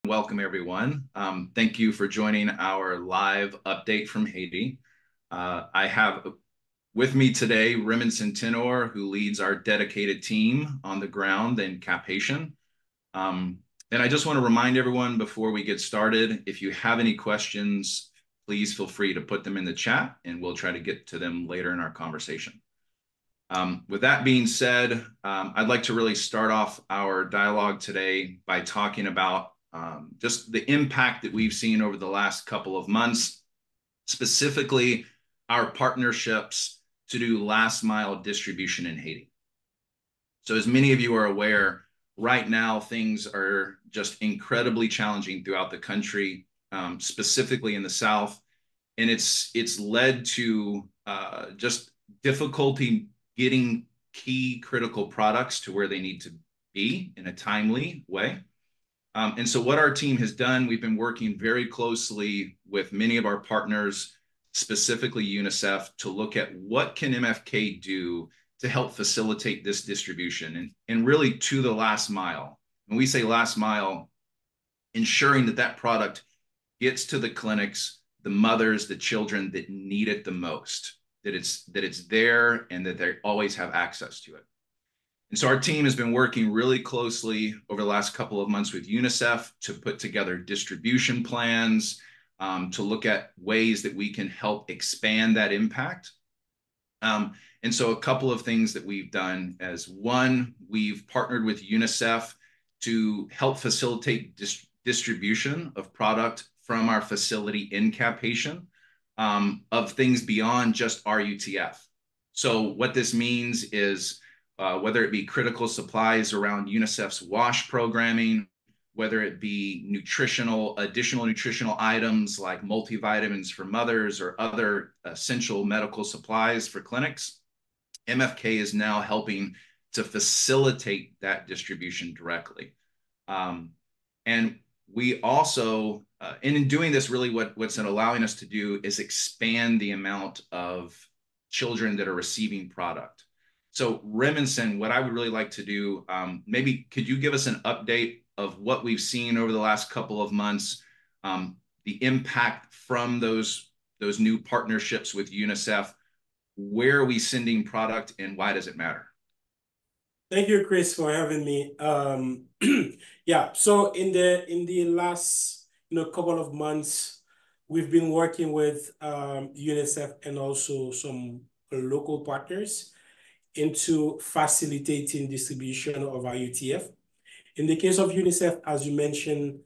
Welcome, everyone. Thank you for joining our live update from Haiti. I have with me today Raymond Centenor, who leads our dedicated team on the ground in Cap Haitian. And I just want to remind everyone before we get started, if you have any questions, please feel free to put them in the chat and we'll try to get to them later in our conversation. With that being said, I'd like to really start off our dialogue today by talking about just the impact that we've seen over the last couple of months, specifically our partnerships to do last mile distribution in Haiti. So as many of you are aware, right now things are just incredibly challenging throughout the country, specifically in the South. And it's led to just difficulty getting key critical products to where they need to be in a timely way. And so what our team has done, we've been working very closely with many of our partners, specifically UNICEF, to look at what can MFK do to help facilitate this distribution and really to the last mile. When we say last mile, ensuring that that product gets to the clinics, the mothers, the children that need it the most, that it's there and that they always have access to it. And so our team has been working really closely over the last couple of months with UNICEF to put together distribution plans, to look at ways that we can help expand that impact. And so a couple of things that we've done as one, we've partnered with UNICEF to help facilitate distribution of product from our facility in Cap Haitian, of things beyond just RUTF. So what this means is whether it be critical supplies around UNICEF's WASH programming, whether it be additional nutritional items like multivitamins for mothers or other essential medical supplies for clinics, MFK is now helping to facilitate that distribution directly. And we also, and in doing this, really what's allowing us to do is expand the amount of children that are receiving product. So Remington, what I would really like to do, maybe could you give us an update of what we've seen over the last couple of months, the impact from those new partnerships with UNICEF? Where are we sending product and why does it matter? Thank you, Chris, for having me. Yeah, so in the last couple of months, we've been working with UNICEF and also some local partners into facilitating distribution of IUTF. In the case of UNICEF, as you mentioned,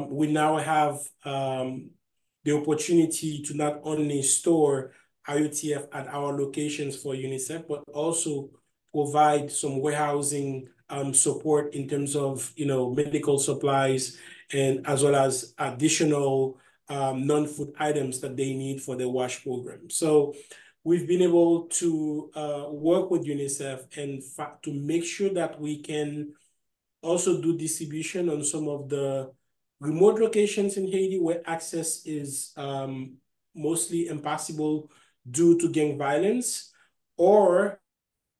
we now have the opportunity to not only store IUTF at our locations for UNICEF, but also provide some warehousing support in terms of medical supplies and as well as additional non-food items that they need for the WASH program. So we've been able to work with UNICEF and to make sure that we can also do distribution on some of the remote locations in Haiti where access is mostly impossible due to gang violence, or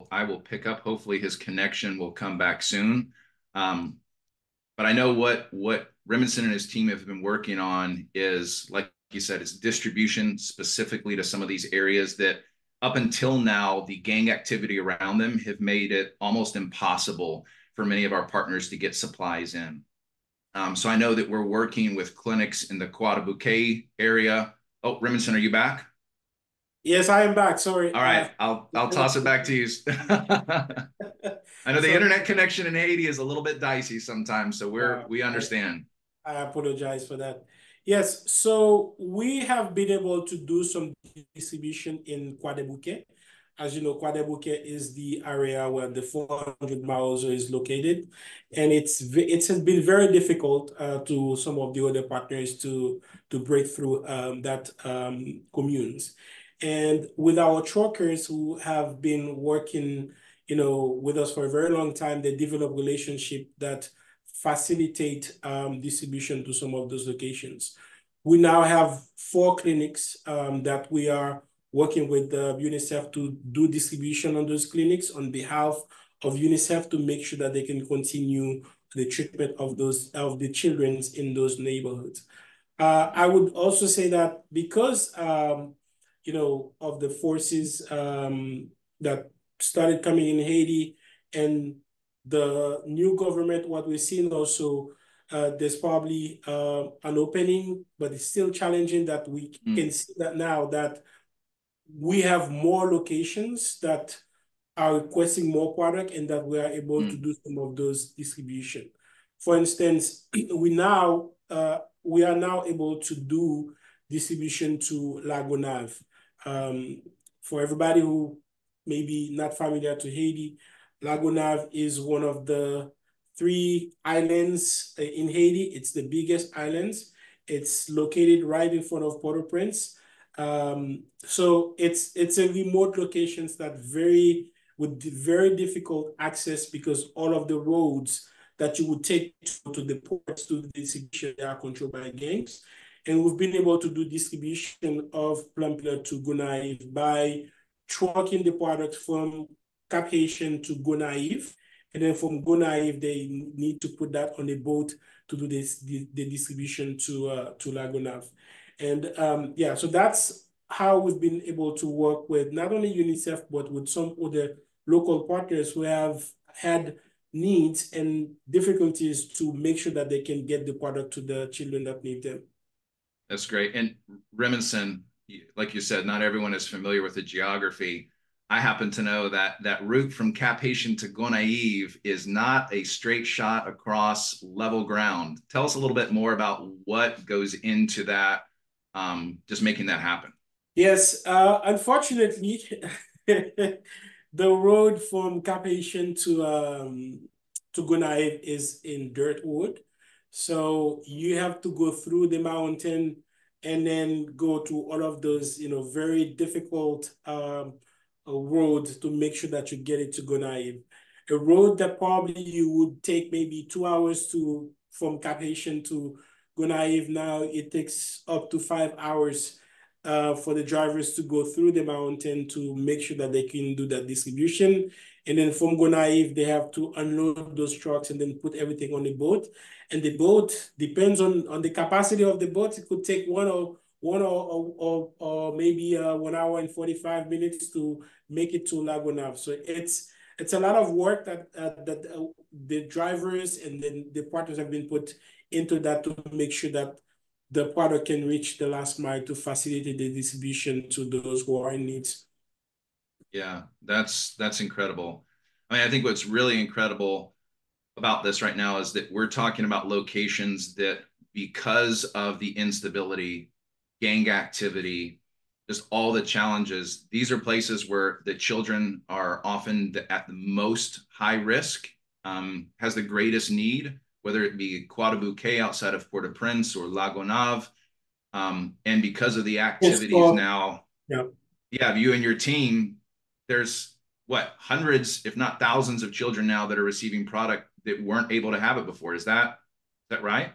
I will pick up. Hopefully his connection will come back soon. But I know what Remington and his team have been working on is, like you said, it's distribution specifically to some of these areas that up until now, the gang activity around them have made it almost impossible for many of our partners to get supplies in. So I know that we're working with clinics in the Quadabuque area. Oh, Remington, are you back? Yes, I am back. Sorry. All right, I'll toss it back to you. I know the internet connection in Haiti is a little bit dicey sometimes, so we understand. I apologize for that. Yes, so we have been able to do some distribution in Quadabuque. As you know, Quadabuque is the area where the 400 miles is located, and it has been very difficult to some of the other partners to break through that communes. And with our truckers who have been working, with us for a very long time, they develop relationship that facilitate distribution to some of those locations. We now have 4 clinics that we are working with UNICEF to do distribution on those clinics on behalf of UNICEF to make sure that they can continue the treatment of the children in those neighborhoods. I would also say that because of the forces that started coming in Haiti and the new government, what we're seeing also, there's probably an opening, but it's still challenging that we Mm, can see that now that we have more locations that are requesting more product and that we are able to mm, do some of those distribution. For instance, we are now able to do distribution to Lagonave. Um, for everybody who may be not familiar to Haiti, Lagonave is one of the three islands in Haiti. It's the biggest islands. It's located right in front of Port-au-Prince. So it's a remote locations that with very difficult access because all of the roads that you would take to the ports to the distribution they are controlled by gangs. And we've been able to do distribution of Plumpiller to Gonaive by trucking the product from Cap Haitian to Gonaive. And then from Gonaive, they need to put that on a boat to do the distribution to Lagonave. And yeah, so that's how we've been able to work with not only UNICEF, but with some other local partners who have had needs and difficulties to make sure that they can get the product to the children that need them. that's great. And Remington, like you said, not everyone is familiar with the geography. I happen to know that that route from Cap Haitian to Gonaive is not a straight shot across level ground. Tell us a little bit more about what goes into that, just making that happen. Yes, unfortunately, the road from Cap-Haïtien to Gonaïve is in dirt road. So you have to go through the mountain and then go to all of those, very difficult roads to make sure that you get it to Gonaïve. A road that probably you would take maybe 2 hours to from Cap-Haïtien to Gonaïve. Now it takes up to 5 hours for the drivers to go through the mountain to make sure that they can do that distribution. And then from Gonaive, they have to unload those trucks and then put everything on the boat. And the boat depends on the capacity of the boat. It could take one or maybe 1 hour and 45 minutes to make it to Lagonav. So it's a lot of work that the drivers and then the partners have been put into that to make sure that the product can reach the last mile to facilitate the distribution to those who are in need. Yeah, that's incredible. I mean, I think what's really incredible about this right now is that we're talking about locations that, because of the instability, gang activity, just all the challenges, these are places where the children are often at the most high risk, has the greatest need, whether it be Quadabouquet outside of Port-au-Prince or Lagonave. And because of the Yes, activities now, yeah. yeah, you and your team, there's what, hundreds, if not thousands of children now that are receiving product that weren't able to have it before. Is that right?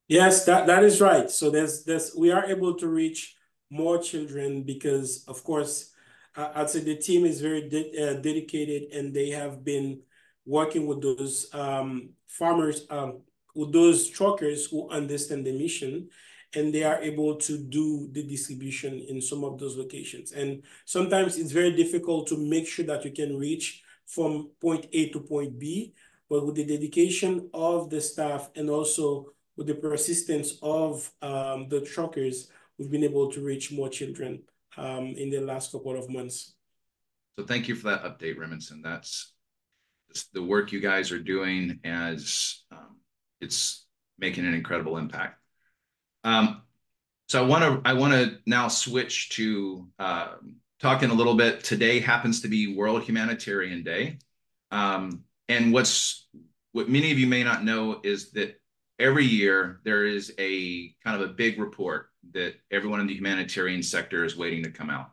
Yes, that is right. So there's we are able to reach more children because, of course, I'd say the team is very dedicated and they have been working with those farmers, with those truckers who understand the mission, and they are able to do the distribution in some of those locations. And sometimes it's very difficult to make sure that you can reach from point A to point B, but with the dedication of the staff and also with the persistence of the truckers, we've been able to reach more children in the last couple of months. So thank you for that update, Remington. That's the work you guys are doing as it's making an incredible impact. Um, so I want to now switch to talking a little bit. Today happens to be World Humanitarian Day, and what many of you may not know is that every year there is a kind of a big report that everyone in the humanitarian sector is waiting to come out.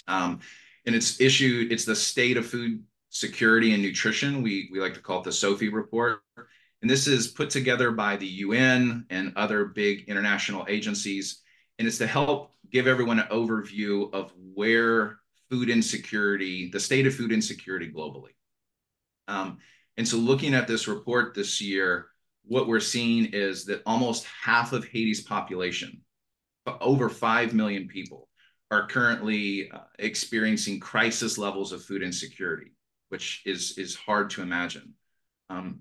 And it's the state of food security and nutrition. We like to call it the SOFI report. And this is put together by the UN and other big international agencies. And it's to help give everyone an overview of where food insecurity, the state of food insecurity globally. Um, And so looking at this report this year, what we're seeing is that almost half of Haiti's population, over 5 million people, are currently experiencing crisis levels of food insecurity, which is hard to imagine. Um,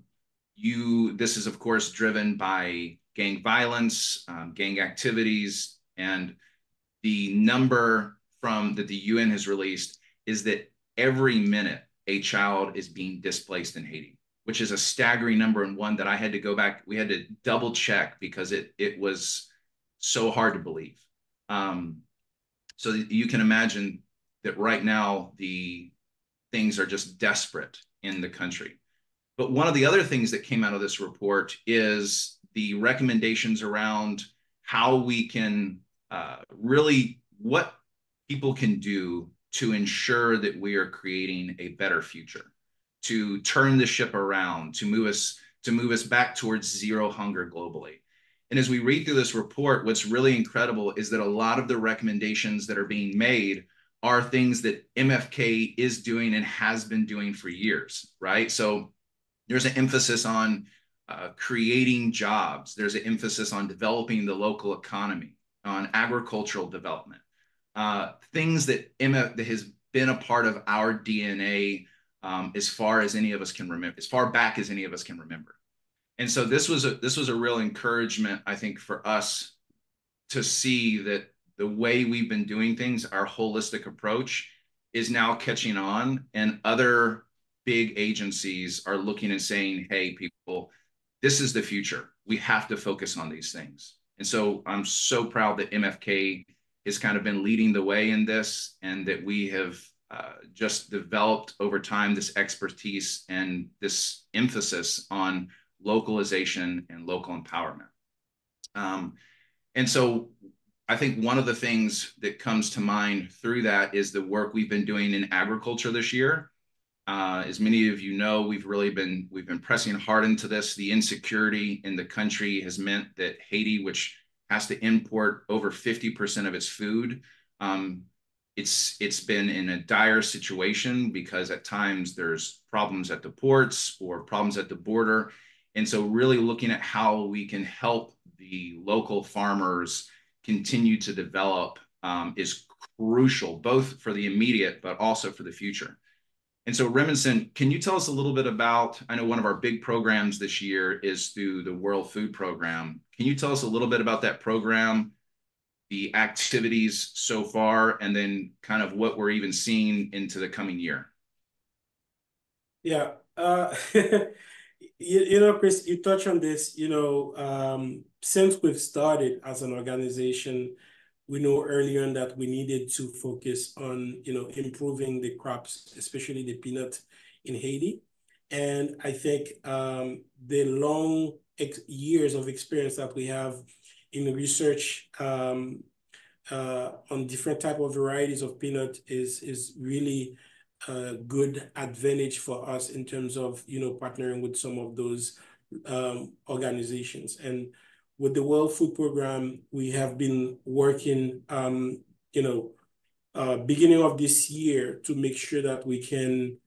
this is of course driven by gang violence, gang activities, and the number from that the UN has released is that every minute a child is being displaced in Haiti, which is a staggering number, and one that I had to go back. We had to double check because it was so hard to believe. Um, so you can imagine that right now the things are just desperate in the country. But one of the other things that came out of this report is the recommendations around how we can really what people can do to ensure that we are creating a better future, to turn the ship around, to move us back towards zero hunger globally. And as we read through this report, what's really incredible is that a lot of the recommendations that are being made are things that MFK is doing and has been doing for years, right? So there's an emphasis on creating jobs. There's an emphasis on developing the local economy, on agricultural development, things that that has been a part of our DNA as far as any of us can remember, as far back as any of us can remember. And so this was a real encouragement, I think, for us to see that the way we've been doing things, our holistic approach, is now catching on, and other big agencies are looking and saying, hey, people, this is the future. We have to focus on these things. And so I'm so proud that MFK has kind of been leading the way in this, and that we have just developed over time this expertise and this emphasis on localization and local empowerment. And so I think one of the things that comes to mind through that is the work we've been doing in agriculture this year. As many of you know, we've been pressing hard into this. The insecurity in the country has meant that Haiti, which has to import over 50% of its food, it's been in a dire situation because at times there's problems at the ports or problems at the border. And so really looking at how we can help the local farmers continue to develop is crucial, both for the immediate, but also for the future. And so Remington, can you tell us a little bit about, I know one of our big programs this year is through the World Food Program. Can you tell us a little bit about that program, the activities so far, and then kind of what we're even seeing into the coming year? Yeah. You know, Chris, you touch on this, since we've started as an organization, we know early on that we needed to focus on, improving the crops, especially the peanut in Haiti. And I think the long years of experience that we have in research on different type of varieties of peanut is really a good advantage for us in terms of partnering with some of those organizations. And with the World Food Program, we have been working beginning of this year to make sure that we can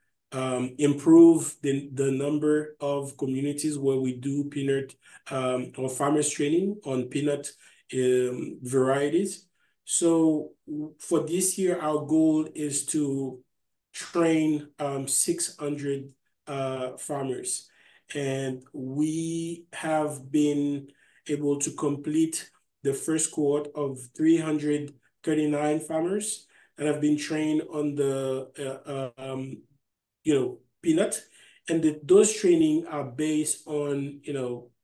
improve the number of communities where we do peanut or farmers training on peanut varieties. So for this year, our goal is to train 600 farmers. And we have been able to complete the first cohort of 339 farmers that have been trained on the peanut. And those training are based on,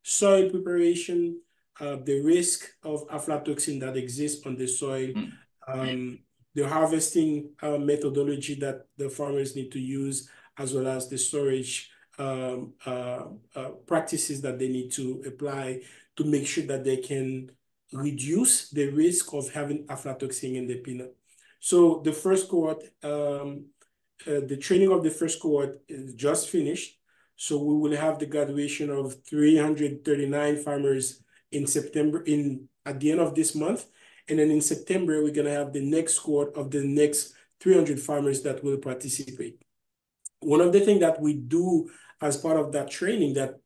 soil preparation, the risk of aflatoxin that exists on the soil, the harvesting methodology that the farmers need to use, as well as the storage practices that they need to apply to make sure that they can reduce the risk of having aflatoxin in the peanut. So the first cohort, the training of the first cohort is just finished. So we will have the graduation of 339 farmers in September, at the end of this month. And then in September, we're gonna have the next cohort of the next 300 farmers that will participate. One of the things that we do as part of that training that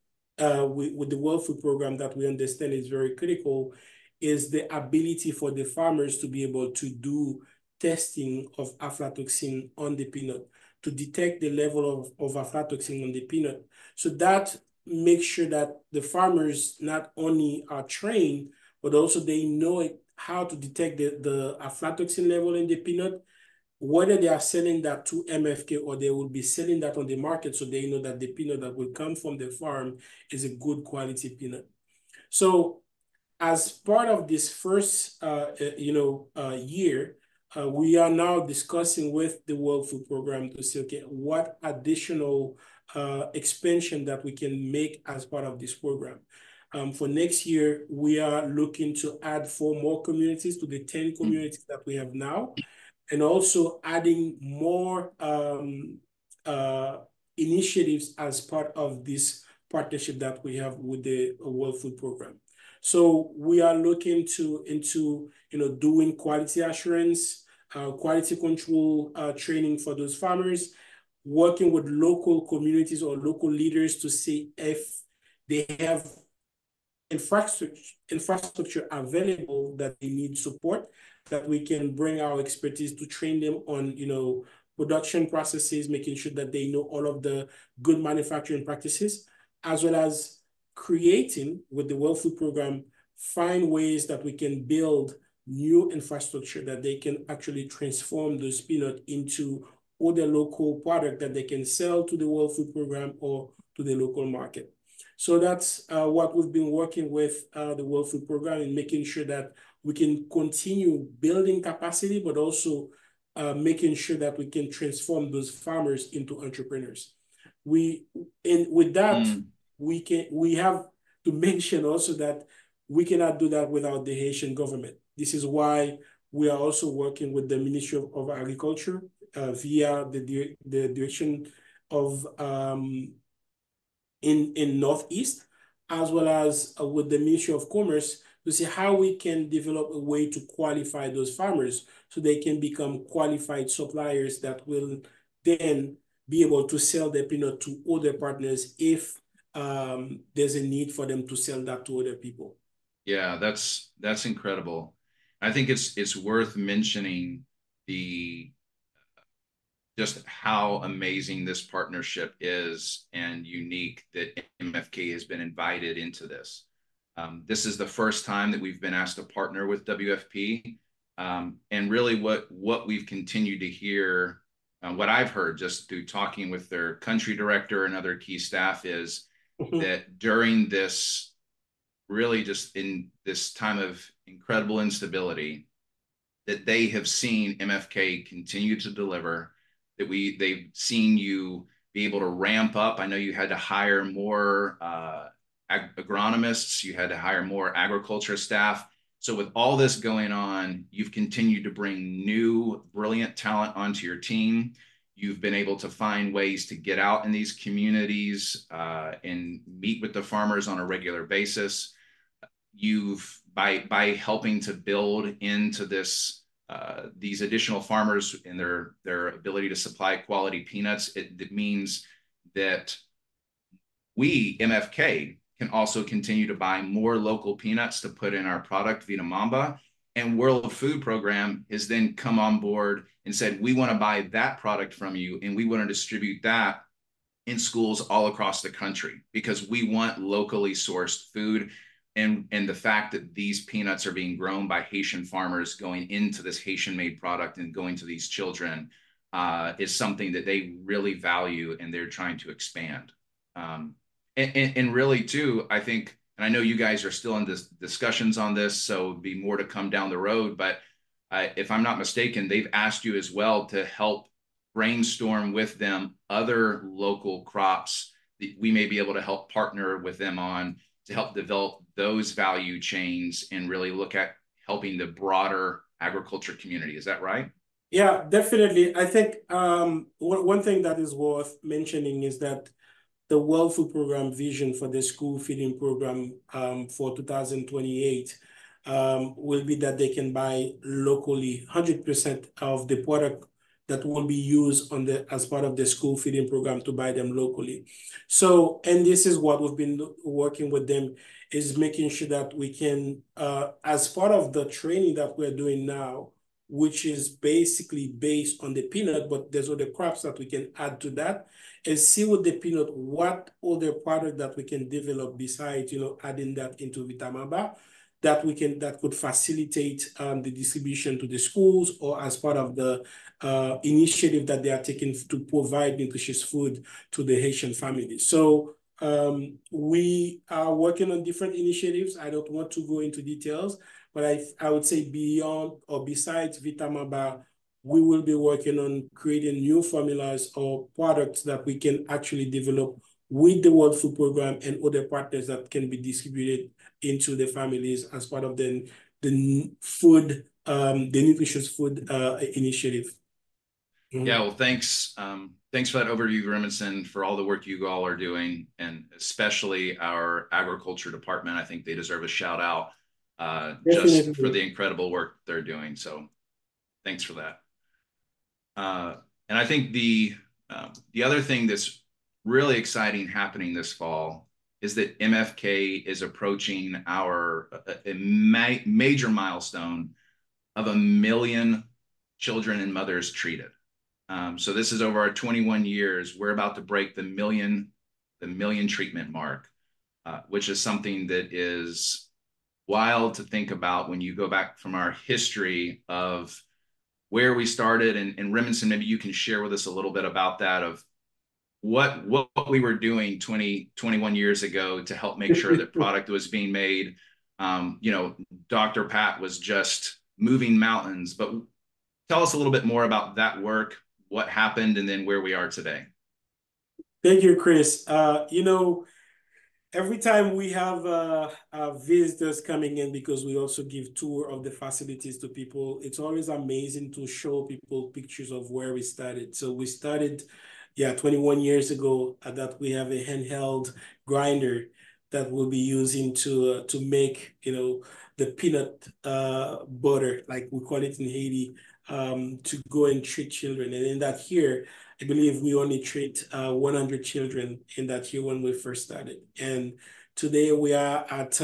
with the World Food Program that we understand is very critical is the ability for the farmers to be able to do testing of aflatoxin on the peanut, to detect the level of aflatoxin on the peanut. So that makes sure that the farmers not only are trained, but also they know how to detect the aflatoxin level in the peanut, whether they are selling that to MFK or they will be selling that on the market, so they know that the peanut that will come from the farm is a good quality peanut. So as part of this first, year, we are now discussing with the World Food Program to see, okay, what additional expansion that we can make as part of this program. For next year, we are looking to add 4 more communities to the 10 communities that we have now, and also adding more uh, initiatives as part of this partnership that we have with the World Food Program. So we are looking into doing quality assurance, quality control training for those farmers, working with local communities or local leaders to see if they have infrastructure available that they need support, that we can bring our expertise to train them on, production processes, making sure that they know all of the good manufacturing practices, as well as creating with the World Food Program, find ways that we can build new infrastructure that they can actually transform those peanut into other local product that they can sell to the World Food Program or to the local market. So that's what we've been working with the World Food Program and making sure that we can continue building capacity, but also making sure that we can transform those farmers into entrepreneurs. And with that, Mm. we have to mention also that we cannot do that without the Haitian government. This is why we are also working with the Ministry of Agriculture via the direction of in Northeast, as well as with the Ministry of Commerce, to see how we can develop a way to qualify those farmers so they can become qualified suppliers that will then be able to sell their peanut to other partners if there's a need for them to sell that to other people. Yeah, that's incredible. I think it's worth mentioning the just how amazing this partnership is and unique that MFK has been invited into this. This is the first time that we've been asked to partner with WFP. And really what we've continued to hear, what I've heard just through talking with their country director and other key staff is that during this, really just in this time of incredible instability, that they have seen MFK continue to deliver, that they've seen you be able to ramp up. I know you had to hire more agronomists, you had to hire more agriculture staff. So with all this going on, you've continued to bring new, brilliant talent onto your team. You've been able to find ways to get out in these communities and meet with the farmers on a regular basis. You've by helping to build into this these additional farmers and their ability to supply quality peanuts, it means that we, MFK, can also continue to buy more local peanuts to put in our product, Vita Mamba. And World Food Program has then come on board and said, we want to buy that product from you and we want to distribute that in schools all across the country because we want locally sourced food. And the fact that these peanuts are being grown by Haitian farmers going into this Haitian made product and going to these children is something that they really value and they're trying to expand. And really too, I think, and I know you guys are still in this discussions on this, so it'd be more to come down the road, but if I'm not mistaken, they've asked you as well to help brainstorm with them other local crops that we may be able to help partner with them on to help develop those value chains and really look at helping the broader agriculture community. Is that right? Yeah, definitely. I think one thing that is worth mentioning is that the World Food Program vision for the school feeding program for 2028 will be that they can buy locally 100% of the product that will be used on the as part of the school feeding program to buy them locally. So, and this is what we've been working with them, is making sure that we can, as part of the training that we're doing now, which is basically based on the peanut, but there's other crops that we can add to that, and see with the peanut what other product that we can develop besides, adding that into Vitamaba, that could facilitate the distribution to the schools, or as part of the initiative that they are taking to provide nutritious food to the Haitian families. So we are working on different initiatives. I don't want to go into details, but I would say beyond or besides Vitamaba, we will be working on creating new formulas or products that we can actually develop with the World Food Program and other partners that can be distributed into the families as part of the food, the nutritious food initiative. Yeah, well, thanks. Thanks for that overview, Remington, for all the work you all are doing, and especially our agriculture department. I think they deserve a shout out just for Definitely. the incredible work they're doing. So thanks for that. And I think the other thing that's really exciting happening this fall is that MFK is approaching a major milestone of 1 million children and mothers treated. So this is over our 21 years. We're about to break the million treatment mark, which is something that is wild to think about when you go back from our history of where we started. And Remington, maybe you can share with us a little bit about that, of what we were doing 21 years ago to help make sure that product was being made. Dr. Pat was just moving mountains, but tell us a little bit more about that work, what happened, and then where we are today. Thank you, Chris. Every time we have visitors coming in, because we also give tour of the facilities to people, it's always amazing to show people pictures of where we started. So we started, 21 years ago, that we have a handheld grinder that we'll be using to make, the peanut butter, like we call it in Haiti, to go and treat children. And in that year, I believe we only treat 100 children in that year when we first started. And today we are at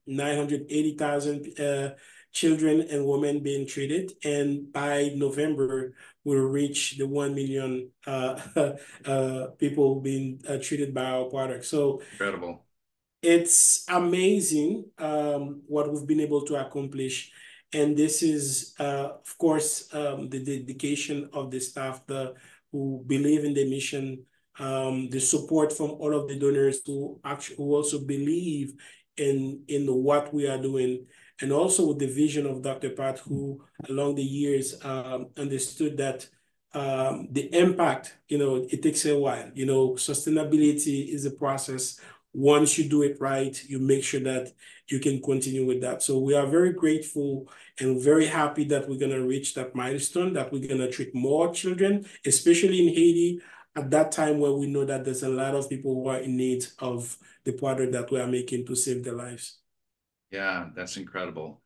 980,000 children and women being treated. And by November, we'll reach the 1 million people being treated by our product. So Incredible. it's amazing what we've been able to accomplish. And this is, of course, the dedication of the staff, who believe in the mission, the support from all of the donors who also believe in what we are doing, and also with the vision of Dr. Pat, who along the years understood that the impact, it takes a while. Sustainability is a process. Once you do it right, you make sure that you can continue with that. So we are very grateful and very happy that we're going to reach that milestone, that we're going to treat more children, especially in Haiti, at that time where we know that there's a lot of people who are in need of the product that we are making to save their lives. Yeah, that's incredible,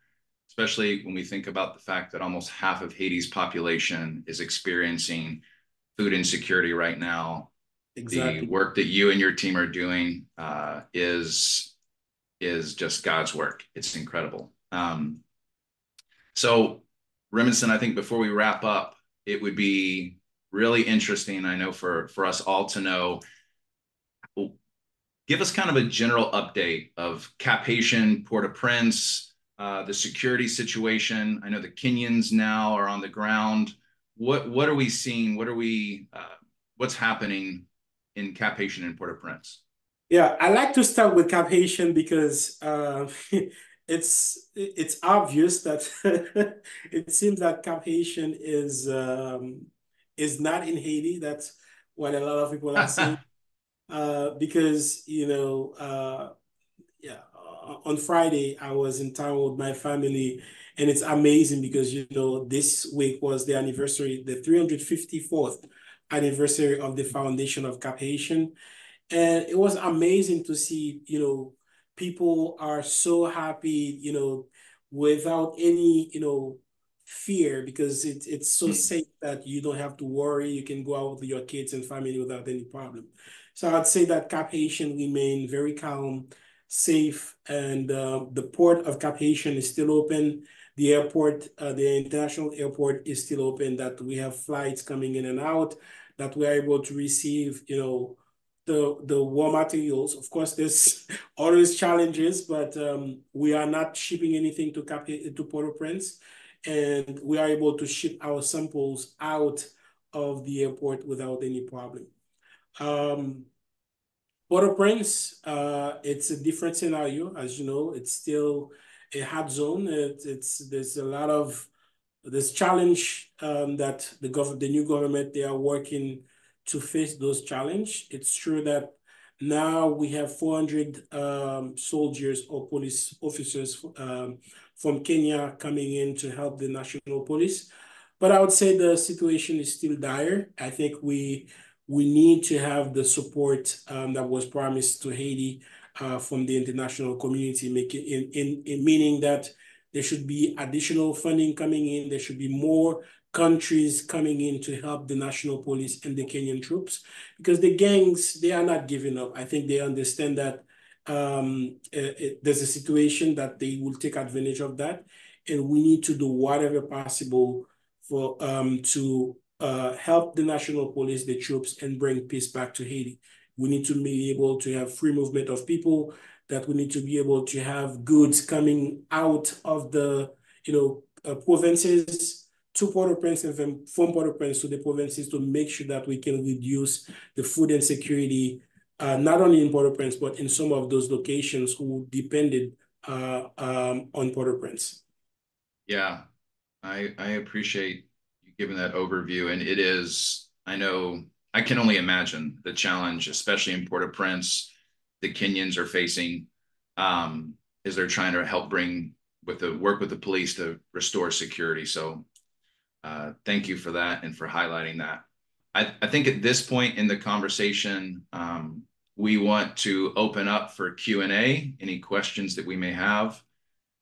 especially when we think about the fact that almost half of Haiti's population is experiencing food insecurity right now. The Exactly. work that you and your team are doing is just God's work. It's incredible. So, Remington, I think before we wrap up, it would be really interesting, I know, for us all to know. Give us kind of a general update of Cap-Haïtien, Port-au-Prince, the security situation. I know the Kenyans now are on the ground. What are we seeing? What's happening in Cap-Haïtien and Port-au-Prince? Yeah, I like to start with Cap-Haïtien because it's obvious that it seems that Cap-Haïtien is not in Haiti. That's what a lot of people are saying. Because yeah, on Friday I was in town with my family, and it's amazing because this week was the anniversary, the 354th anniversary of the foundation of Cap-Haïtien. And it was amazing to see, people are so happy, without any, fear because it's so safe that you don't have to worry. You can go out with your kids and family without any problem. So I'd say that Cap Haitian remain very calm, safe, and the port of Cap Haitian is still open. The airport, the international airport is still open, that we have flights coming in and out, that we are able to receive, the raw materials. Of course, there's always challenges, but we are not shipping anything to Port-au-Prince, and we are able to ship our samples out of the airport without any problem. Um, Port-au-Prince, it's a different scenario, as you know. It's still a hot zone. There's a lot of this challenge that the new government, they are working to face those challenge. It's true that now we have 400 soldiers or police officers from Kenya coming in to help the national police. But I would say the situation is still dire. I think we need to have the support that was promised to Haiti from the international community, making in meaning that there should be additional funding coming in. There should be more countries coming in to help the national police and the Kenyan troops, because the gangs, they are not giving up. I think they understand that there's a situation that they will take advantage of that, and we need to do whatever possible for to help the national police, the troops, and bring peace back to Haiti. We need to be able to have free movement of people, that we need to be able to have goods coming out of the, provinces to Port-au-Prince, and from Port-au-Prince to the provinces, to make sure that we can reduce the food insecurity, not only in Port-au-Prince, but in some of those locations who depended on Port-au-Prince. Yeah, I appreciate you giving that overview. And it is, I know, I can only imagine the challenge, especially in Port-au-Prince, the Kenyans are facing as they're trying to help work with the police to restore security. So thank you for that and for highlighting that. I think at this point in the conversation, we want to open up for Q&A, any questions that we may have.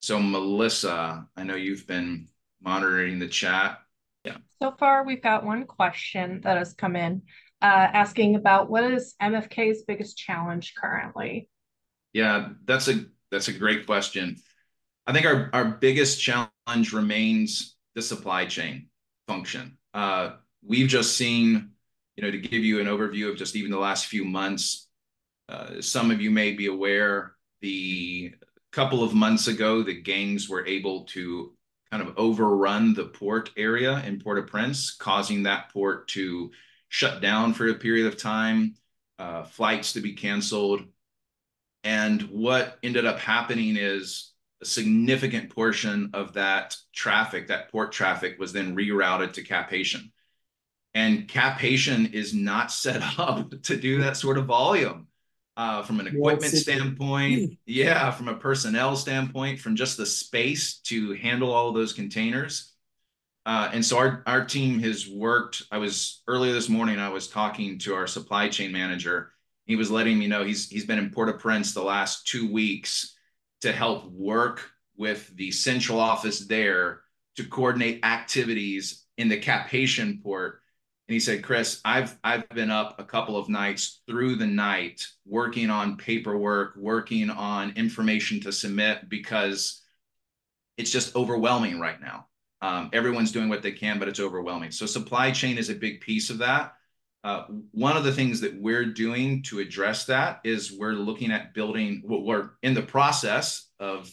So Melissa, I know you've been monitoring the chat. Yeah. So far, we've got one question that has come in asking about what is MFK's biggest challenge currently? Yeah, that's a great question. I think our biggest challenge remains the supply chain function. We've just seen, to give you an overview of just even the last few months, some of you may be aware, the couple of months ago, the gangs were able to kind of overrun the port area in Port-au-Prince, causing that port to shut down for a period of time, flights to be canceled. And what ended up happening is a significant portion of that traffic, that port traffic, was then rerouted to Cap Haitian. And Cap Haitian is not set up to do that sort of volume from an equipment standpoint. Yeah, from a personnel standpoint, from just the space to handle all of those containers. And so our team has worked. Earlier this morning, I was talking to our supply chain manager. He was letting me know he's been in Port-au-Prince the last 2 weeks to help work with the central office there to coordinate activities in the Cap Haitian port. And he said, Chris, I've been up a couple of nights through the night working on paperwork, working on information to submit, because it's just overwhelming right now. Everyone's doing what they can, but it's overwhelming. So supply chain is a big piece of that. One of the things that we're doing to address that is we're looking at we're in the process of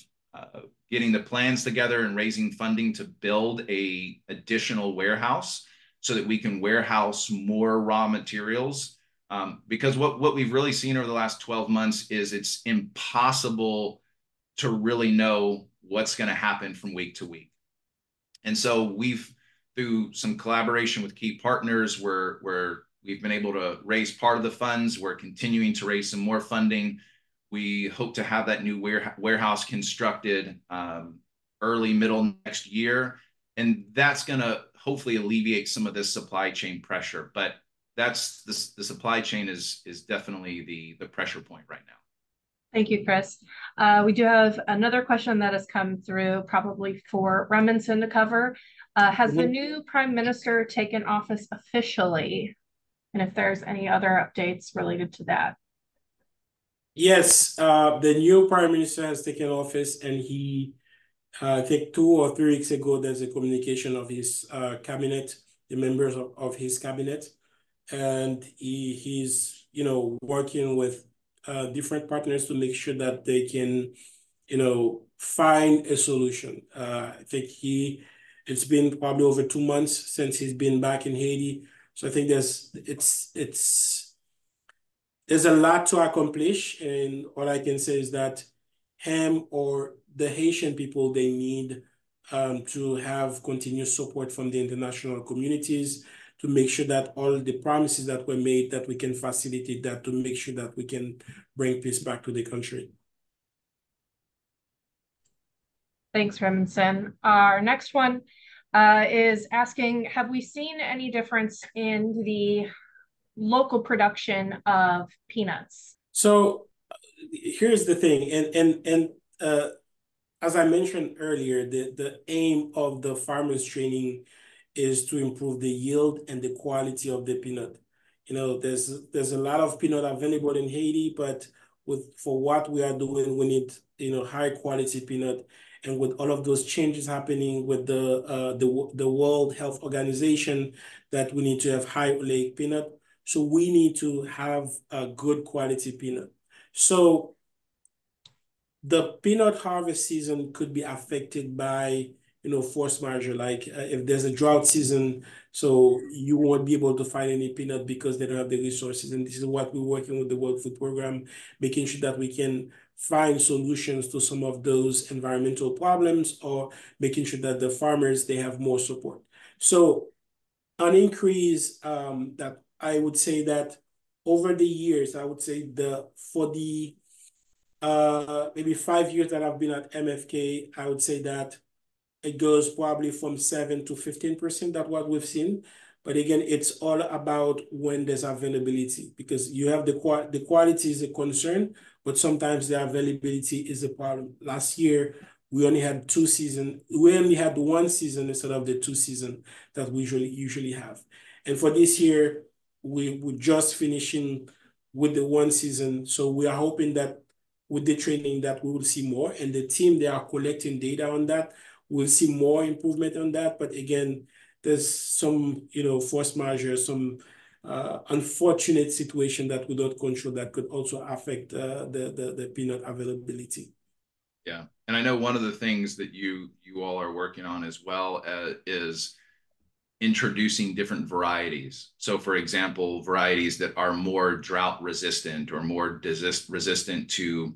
getting the plans together and raising funding to build a additional warehouse so that we can warehouse more raw materials. Because what we've really seen over the last 12 months is it's impossible to really know what's going to happen from week to week. And so through some collaboration with key partners, where we've been able to raise part of the funds, we're continuing to raise some more funding. We hope to have that new warehouse constructed middle next year. And that's going to hopefully alleviate some of this supply chain pressure. But the supply chain is definitely the pressure point right now. Thank you, Chris. We do have another question that has come through, probably for Remington to cover. Has the new Prime Minister taken office officially? And if there's any other updates related to that. Yes, the new Prime Minister has taken office, and he, I think 2 or 3 weeks ago, there's a communication of his cabinet, the members of his cabinet, and he's working with different partners to make sure that they can find a solution. I think it's been probably over 2 months since he's been back in Haiti, so I think there's a lot to accomplish, and all I can say is that him or the Haitian people, they need to have continuous support from the international communities to make sure that all the promises that were made, that we can facilitate that, to make sure that we can bring peace back to the country. Thanks, Remington. Our next one is asking, have we seen any difference in the local production of peanuts? So here's the thing, and as I mentioned earlier, the aim of the farmers training is to improve the yield and the quality of the peanut. There's a lot of peanut available in Haiti, but for what we are doing, we need high quality peanut. And with all of those changes happening with the World Health Organization, that we need to have high oleic peanut. So we need to have a good quality peanut. So the peanut harvest season could be affected by force majeure, like if there's a drought season, so you won't be able to find any peanut because they don't have the resources. And this is what we're working with the World Food Program, making sure that we can find solutions to some of those environmental problems, or making sure that the farmers, they have more support. So an increase, that I would say that over the years, I would say for the maybe 5 years that I've been at MFK, I would say that it goes probably from 7 to 15%. That's what we've seen. But again, it's all about when there's availability, because you have the quality is a concern, but sometimes the availability is a problem. Last year, we only had 2 seasons. We only had 1 season instead of the 2 seasons that we usually have. And for this year, we're just finishing with the 1 season. So we are hoping that with the training that we will see more, and the team, they are collecting data on that. We'll see more improvement on that. But again, there's some, force majeure, some unfortunate situation that we don't control that could also affect the peanut availability. Yeah, and I know one of the things that you all are working on as well is introducing different varieties. So, for example, varieties that are more drought resistant or more resistant to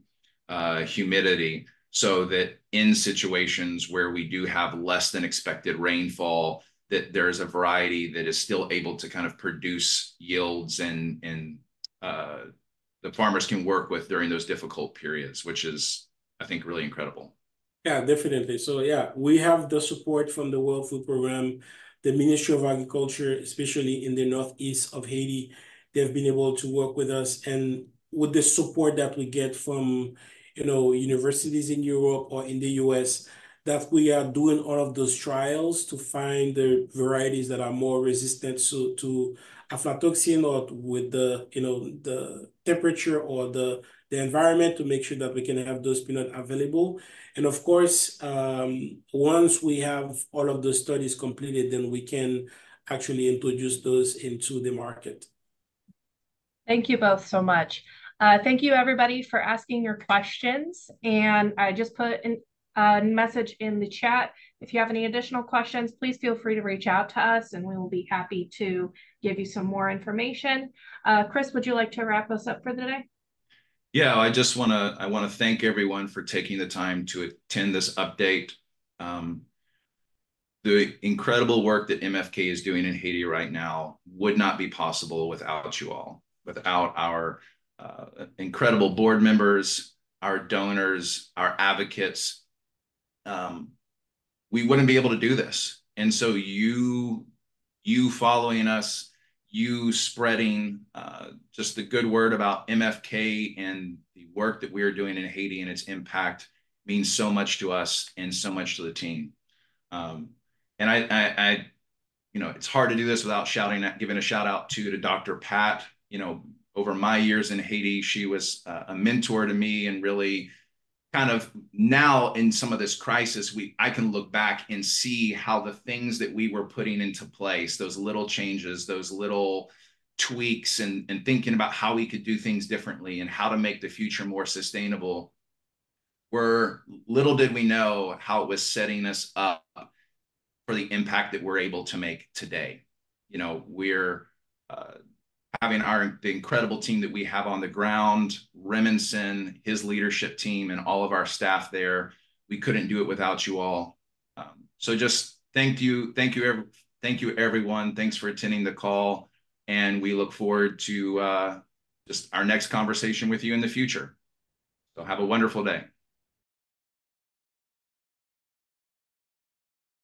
humidity, so that in situations where we do have less than expected rainfall, that there's a variety that is still able to kind of produce yields and the farmers can work with during those difficult periods, which is, I think, really incredible. Yeah, definitely. So yeah, we have the support from the World Food Program, the Ministry of Agriculture, especially in the northeast of Haiti. They've been able to work with us, and with the support that we get from, universities in Europe or in the US, that we are doing all of those trials to find the varieties that are more resistant to aflatoxin, or with the temperature or the environment, to make sure that we can have those peanut available. And of course, once we have all of those studies completed, then we can actually introduce those into the market. Thank you both so much. Thank you, everybody, for asking your questions. And I just put a message in the chat. If you have any additional questions, please feel free to reach out to us, and we will be happy to give you some more information. Chris, would you like to wrap us up for the day? Yeah, I want to thank everyone for taking the time to attend this update. The incredible work that MFK is doing in Haiti right now would not be possible without you all, without our incredible board members, our donors, our advocates. We wouldn't be able to do this. And so you following us, you spreading just the good word about MFK and the work that we are doing in Haiti and its impact means so much to us and so much to the team. And I it's hard to do this without giving a shout out to Dr. Pat. Over my years in Haiti, she was a mentor to me, and really kind of now in some of this crisis, I can look back and see how the things that we were putting into place, those little changes, those little tweaks, and thinking about how we could do things differently and how to make the future more sustainable, were little did we know how it was setting us up for the impact that we're able to make today. We're having the incredible team that we have on the ground, Remington, his leadership team, and all of our staff there. We couldn't do it without you all. So just thank you everyone. Thanks for attending the call, and we look forward to just our next conversation with you in the future. So have a wonderful day.